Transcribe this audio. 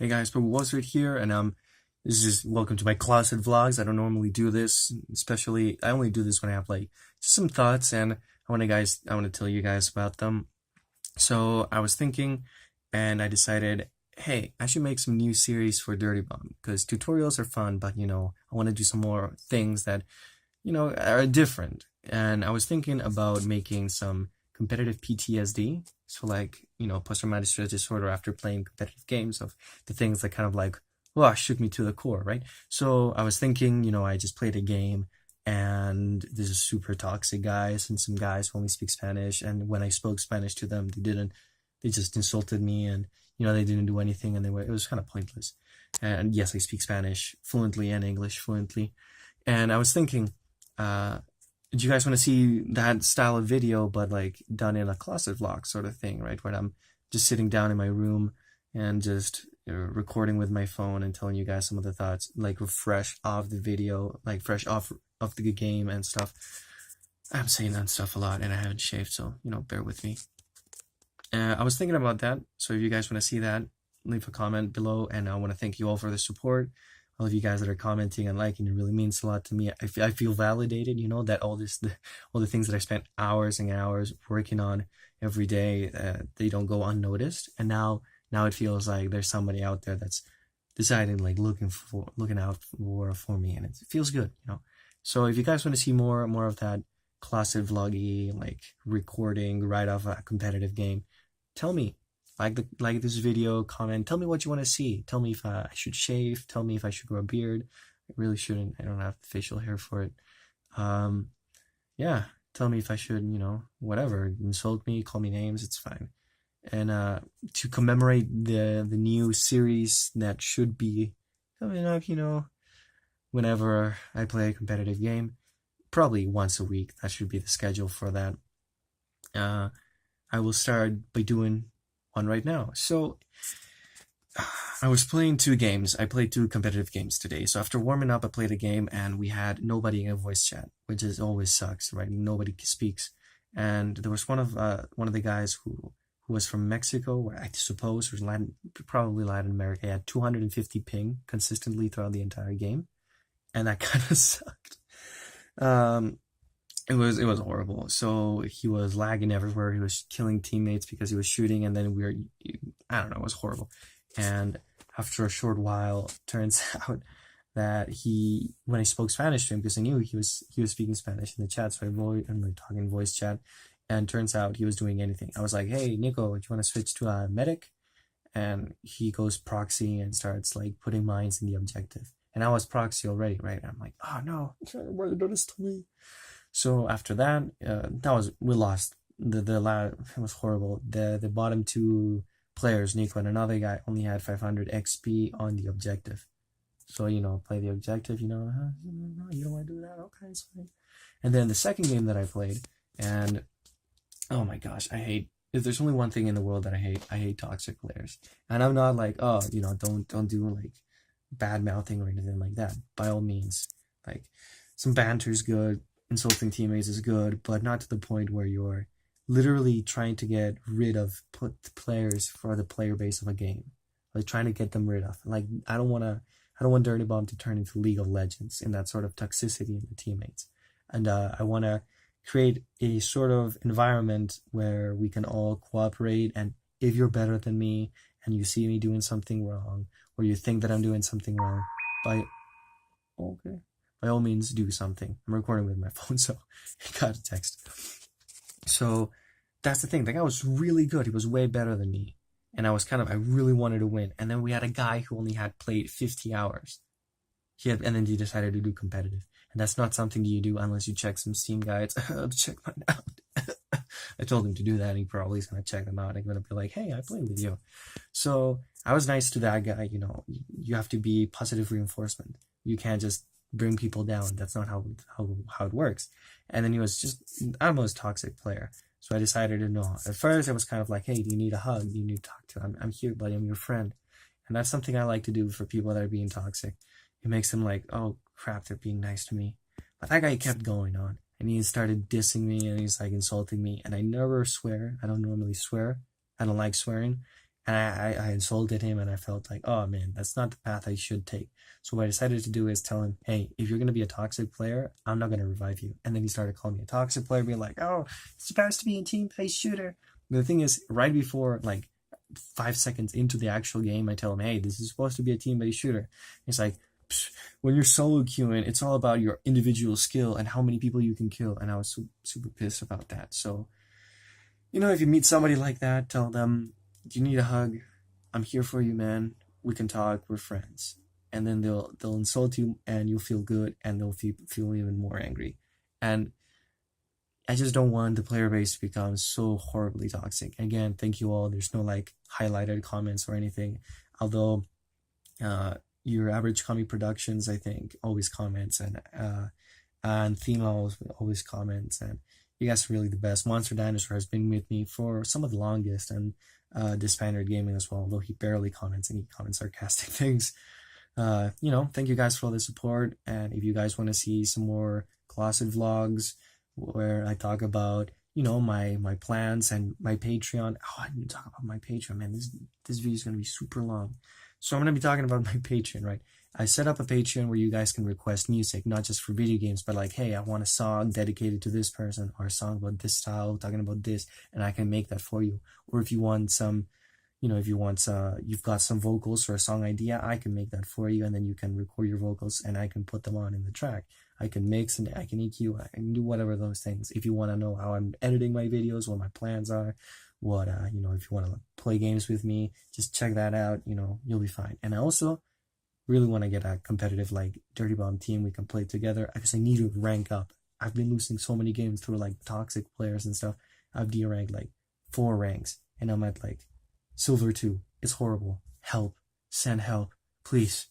Hey guys, but was right here, and this is just welcome to my closet vlogs. I don't normally do this, especially I only do this when I have like just some thoughts, and I want to tell you guys about them. So I was thinking, and I decided, hey, I should make some new series for Dirty Bomb because tutorials are fun, but I want to do some more things that are different. And I was thinking about making some competitive PTSD. So like, post-traumatic stress disorder after playing competitive games of the things that kind of like, wow, shook me to the core, right? So I was thinking, I just played a game and this is super toxic guys and some guys who only speak Spanish. And when I spoke Spanish to them, they just insulted me and, they didn't do anything and it was kind of pointless. And yes, I speak Spanish fluently and English fluently. And I was thinking, do you guys want to see that style of video, but like done in a closet vlog sort of thing, right? Where I'm just sitting down in my room and just recording with my phone and telling you guys some of the thoughts, like fresh off the video, like fresh off of the game and stuff. I'm saying that stuff a lot and I haven't shaved, so, bear with me. I was thinking about that, so if you guys want to see that, leave a comment below, and I want to thank you all for the support. All of you guys that are commenting and liking, it really means a lot to me. I feel validated, that all the things that I spent hours and hours working on every day, they don't go unnoticed. And now it feels like there's somebody out there that's deciding, like looking out for me, and it feels good, So if you guys want to see more of that closet vloggy, like recording right off a competitive game, tell me. Like this video, comment, tell me what you want to see. Tell me if I should shave, tell me if I should grow a beard. I really shouldn't, I don't have facial hair for it. Yeah, tell me if I should, whatever, insult me, call me names, it's fine. And to commemorate the new series that should be coming up, whenever I play a competitive game, probably once a week, that should be the schedule for that. I will start by doing one right now. So I was playing two games. I played two competitive games today. So after warming up, I played a game and we had nobody in a voice chat, which is always sucks, right? Nobody speaks. And there was one of the guys who was from Mexico, or I suppose was probably Latin America. He had 250 ping consistently throughout the entire game, and that kind of sucked. It was horrible. So he was lagging everywhere. He was killing teammates because he was shooting, and then I don't know, it was horrible. And after a short while, turns out that when I spoke Spanish to him, because I knew he was speaking Spanish in the chat, so I'm like talking voice chat, and turns out he was doing anything. I was like, hey Nico, do you want to switch to a medic? And he goes proxy and starts like putting mines in the objective. And I was proxy already, right? I'm like, oh no, why you do this to me? So after that, we lost. It was horrible. The bottom two players, Nico and another guy, only had 500 XP on the objective. So play the objective. You don't want to do that. Okay, it's fine. And then the second game that I played, and oh my gosh, if there's only one thing in the world that I hate toxic players. And I'm not like, oh, don't do like bad mouthing or anything like that. By all means, like some banter is good. Insulting teammates is good, but not to the point where you're literally trying to get rid of players for the player base of a game, like trying to get them rid of. Like I don't want Dirty Bomb to turn into League of Legends in that sort of toxicity in the teammates, and I want to create a sort of environment where we can all cooperate. And if you're better than me and you see me doing something wrong, or you think that I'm doing something wrong, by all means, do something. I'm recording with my phone, so I got a text. So that's the thing. The guy was really good. He was way better than me. And I really wanted to win. And then we had a guy who only had played 50 hours. And then he decided to do competitive. And that's not something you do unless you check some Steam guides. Check mine out. I told him to do that, and he probably is going to check them out. I'm going to be like, hey, I played with you. So I was nice to that guy. You have to be positive reinforcement. You can't just bring people down. That's not how it works. And then he was just the most toxic player. So I decided to know. At first, I was kind of like, hey, do you need a hug? Do you need to talk to? I'm here, buddy. I'm your friend. And that's something I like to do for people that are being toxic. It makes them like, oh crap, they're being nice to me. But that guy kept going on, and he started dissing me, and he's like insulting me. And I never swear. I don't normally swear. I don't like swearing. and I insulted him, and I felt like, oh man, that's not the path I should take. So what I decided to do is tell him, hey, if you're gonna be a toxic player, I'm not gonna revive you. And then he started calling me a toxic player, being like, oh, it's supposed to be a team-based shooter. But the thing is, right before, like 5 seconds into the actual game, I tell him, hey, this is supposed to be a team-based shooter. He's like, when you're solo queuing, it's all about your individual skill and how many people you can kill. And I was super pissed about that. So, if you meet somebody like that, tell them, do you need a hug? I'm here for you, man. We can talk. We're friends. And then they'll insult you, and you'll feel good, and they'll feel even more angry. And I just don't want the player base to become so horribly toxic. Again, thank you all. There's no like highlighted comments or anything. Although your average comic productions, I think, always comments, and Thema always comments, and you guys are really the best. Monster Dinosaur has been with me for some of the longest, and this Spaniard Gaming as well, although he barely comments, and he comments sarcastic things. Thank you guys for all the support, and if you guys want to see some more closet vlogs where I talk about my plans and my Patreon. Oh, I need to talk about my Patreon, man. This video is gonna be super long. So I'm gonna be talking about my Patreon, right? I set up a Patreon where you guys can request music, not just for video games, but like, hey, I want a song dedicated to this person, or a song about this style, talking about this, and I can make that for you. Or if you want some, you've got some vocals or a song idea, I can make that for you, and then you can record your vocals, and I can put them on in the track. I can mix, and I can EQ, I can do whatever those things. If you want to know how I'm editing my videos, what my plans are, what if you want to play games with me, just check that out. You'll be fine. And I also really want to get a competitive like Dirty Bomb team we can play together, because I need to rank up. I've been losing so many games through like toxic players and stuff. I've D-ranked like 4 ranks, and I'm at like Silver 2. It's horrible. Help. Send help. Please.